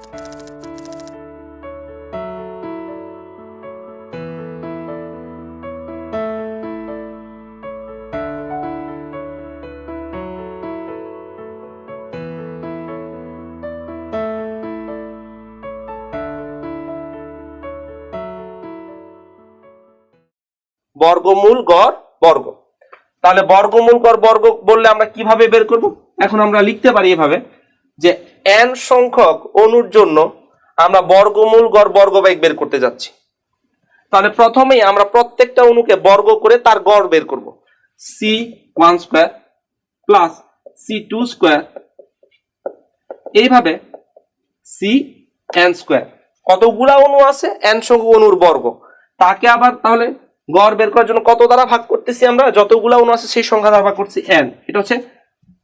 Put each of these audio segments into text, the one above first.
বর্গমূল গড় বর্গ। তাহলে বর্গমূল গড় বর্গ বললে আমরা কিভাবে বের করব? এখন আমরা লিখতে পারি এভাবে যে n সংখ্যক অণুর জন্য আমরা বর্গমূল গড় বর্গবেগ বের করতে যাচ্ছি। তাহলে প্রথমেই আমরা প্রত্যেকটা অণুকে বর্গ করে তার গড় বের করব। c1 square plus c2 square এইভাবে cn স্কয়ার। কতগুলা অণু আছে? n সংখ্যক অণুর বর্গ। তাকে আবার তাহলে গড় বের করার জন্য কত দ্বারা ভাগ করতেছি আমরা? যতগুলা অণু আছে সেই সংখ্যা দ্বারা ভাগ করছি n। এটা হচ্ছে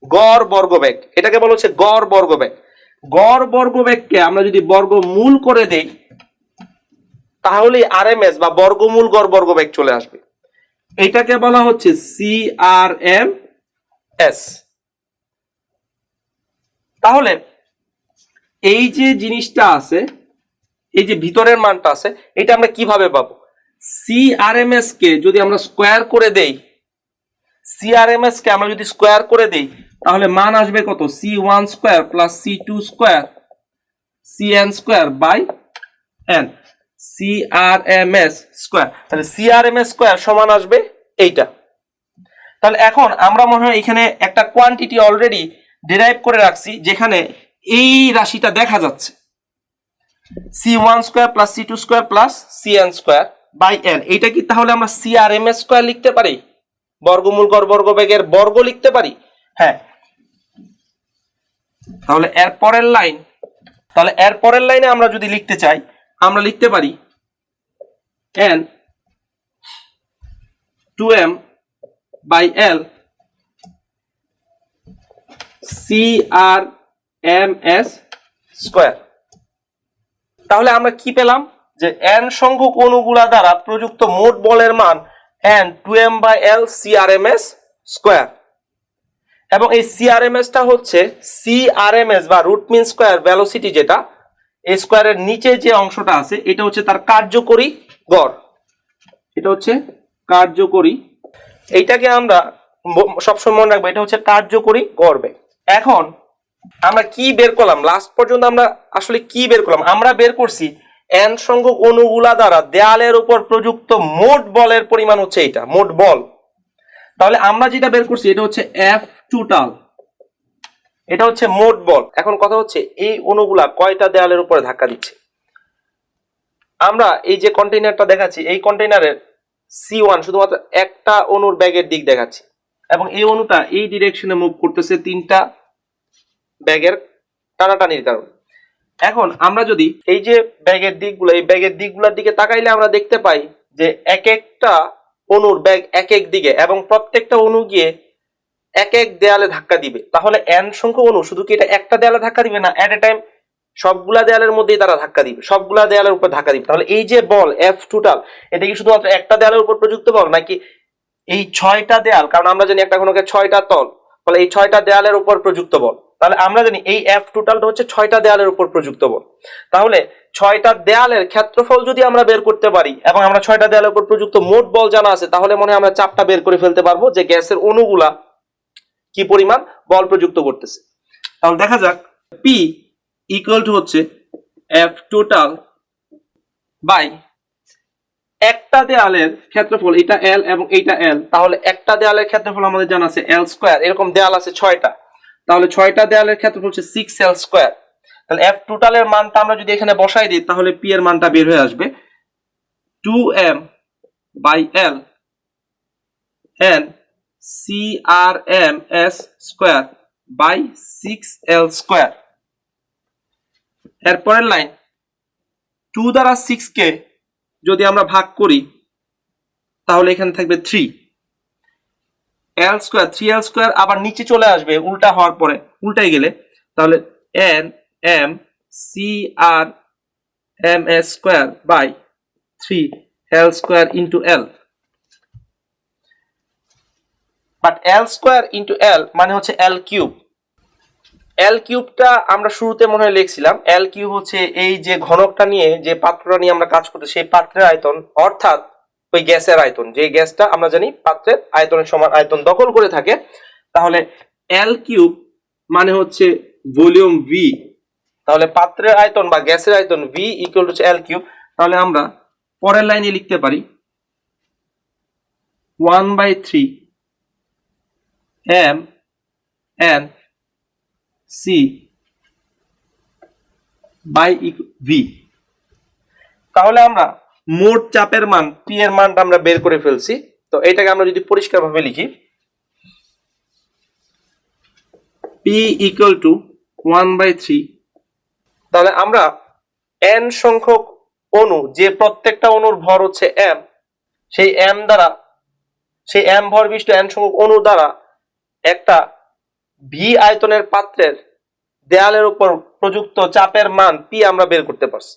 গড় বর্গবেগ, এটাকে বলা হচ্ছে গড় বর্গবেগ। গড় বর্গবেগকে আমরা যদি বর্গমূল করে দেই তাহলে আরএমএস বা বর্গমূল গড় বর্গবেগ চলে আসবে। এটাকে বলা হচ্ছে সিআরএমএস। তাহলে এই যে জিনিসটা আছে, এই যে ভিতরের মানটা আছে, এটা আমরা কিভাবে পাবো? সিআরএমএস কে যদি আমরা স্কয়ার করে দেই, সিআরএমএস কে আমরা যদি স্কয়ার করে দেই তাহলে মান আসবে কত? c1 square plus c2 square cn square by n। CRMS square, তাহলে সিআরএমএস স্কয়ার সমান আসবে এইটা। তাহলে এখন আমরা মনে হয় এখানে একটা কোয়ান্টিটি অলরেডি ডিরাইভ করে রাখছি যেখানে এই রাশিটা দেখা যাচ্ছে, c1 square plus c2 square plus cn square by n। এইটা কি তাহলে আমরা সিআরএমএস স্কয়ার লিখতে পারি? বর্গমূল গড় বর্গবেগের বর্গ লিখতে পারি? হ্যাঁ। তাহলে এর পরের লাইনে আমরা যদি লিখতে চাই আমরা লিখতে পারি n 2m by l CRMS square. তাহলে আমরা কি পেলাম? যে n সংখ্যক অণুগুলা দ্বারা প্রযুক্ত মোট বলের মান n 2m by l CRMS square. এবং এই CRMS টা হচ্ছে CRMS বা রুট মিন স্কয়ার ভেলোসিটি, যেটা এই স্কয়ারের নিচে যে অংশটা আছে এটা হচ্ছে তার কার্যকরী গড়। এটা হচ্ছে কার্যকরী, এইটাকে আমরা সবসময় মনে রাখবো, এটা হচ্ছে কার্যকরী গড় বেগ। এখন আমরা কি বের করলাম? লাস্ট পর্যন্ত আমরা আসলে কি বের করলাম? আমরা বের করছি n সংখ্যক অণুগুলা দ্বারা দেয়ালের উপর প্রযুক্ত মোট বলের পরিমাণ হচ্ছে এটা, মোট বল। তাহলে আমরা যেটা বের করছি এটা হচ্ছে F টোটাল, এটা হচ্ছে মোট বল। এখন কথা হচ্ছে এই অণুগুলা কয়টা দেয়ালের উপরে ধাক্কা দিচ্ছে? আমরা এই যে কন্টেইনারটা দেখাচ্ছি, এই কন্টেইনারের C1 শুধুমাত্র একটা অণুর ব্যাগের দিক দেখাচ্ছি এবং এই অণুটা এই ডিরেকশনে মুভ করতেছে তিনটা ব্যাগের টানাটানির কারণে। এখন আমরা যদি এই যে ব্যাগের দিকগুলো, এই ব্যাগের দিকগুলোর দিকে তাকাইলে আমরা দেখতে পাই যে এক একটা অণুর ব্যাগ এক এক দিকে এবং প্রত্যেকটা অণু গিয়ে এক এক দেয়ালে ধাক্কা দিবে। তাহলে n সংখ্যক অণু শুধু কি এটা একটা দেয়ালে ধাক্কা দিবে না, এট এ টাইম সবগুলা দেয়ালের মধ্যেই তারা ধাক্কা দিবে, সবগুলা দেয়ালের উপর ধাক্কা দিবে। তাহলে এই যে বল F টোটাল, এটা কি শুধুমাত্র একটা দেয়ালের উপর প্রযুক্ত বল নাকি এই 6টা দেয়াল? কারণ আমরা জানি একটা ঘনকের 6টা তল, তাহলে এই 6টা দেয়ালের উপর প্রযুক্ত বল। তাহলে আমরা জানি এই F টোটালটা হচ্ছে 6টা দেয়ালের উপর প্রযুক্ত বল। তাহলে 6টা দেয়ালের ক্ষেত্রফল যদি আমরা বের করতে পারি এবং আমরা 6টা দেয়ালের উপর প্রযুক্ত মোট বল জানা আছে, তাহলে মনে হয় আমরা চাপটা বের করে ফেলতে পারবো যে গ্যাসের অণুগুলা কি পরিমাণ বল প্রযুক্ত করতেছে। তাহলে দেখা যাক P ইকুয়াল টু হচ্ছে F টোটাল বাই একটা দেয়ালের ক্ষেত্রফল, এটা L এবং এটা L। তাহলে একটা দেয়ালের ক্ষেত্রফল আমাদের জানা আছে L স্কয়ার, এরকম দেয়াল আছে 6টা, তাহলে 6টা দেয়ালের ক্ষেত্রফল হচ্ছে 6L স্কয়ার। তাহলে F টোটালের মানটা আমরা যদি এখানে বসাই দিই তাহলে P এর মানটা বের হয়ে আসবে 2M by L n CRMS square by 6L square. এরপরের লাইন 2 দ্বারা 6 কে যদি আমরা ভাগ করি তাহলে এখানে থাকবে 3L স্কয়ার, 3L স্কয়ার আবার নিচে চলে আসবে উল্টা হওয়ার পরে, উল্টাই গেলে তাহলে n m CRMS square by 3L square into L। But L square into L মানে হচ্ছে L কিউব। এল কিউবটা আমরা শুরুতে মনে হয় লিখছিলাম, এল কিউব হচ্ছে এই যে ঘনকটা নিয়ে, যে পাত্রটা নিয়ে আমরা কাজ করতে, সেই পাত্রের আয়তন, অর্থাৎ ওই গ্যাসের আয়তন, যে গ্যাসটা আমরা জানি পাত্রের আয়তনের সমান আয়তন দখল করে থাকে। তাহলে এল কিউব মানে হচ্ছে ভলিউম ভি, তাহলে পাত্রের আয়তন বা গ্যাসের আয়তন V equal to L cube. তাহলে আমরা পরের লাইনে লিখতে পারি 1/3 M N C by V. তাহলে আমরা মোট চাপের মান পি এর মানটা আমরা বের করে ফেলছি। তো এটাকে আমরা যদি পরিষ্কারভাবে লিখি, পি ইকুয়াল টু 1/3, তাহলে আমরা এন সংখ্যক অণু, যে প্রত্যেকটা অণুর ভর হচ্ছে এম, সেই এম দ্বারা, সেই এম ভর বিশিষ্ট এন সংখ্যক অণু দ্বারা একটা ভি আয়তনের পাত্রের দেয়ালের উপর প্রযুক্ত চাপের মান পি আমরা বের করতে পারছি।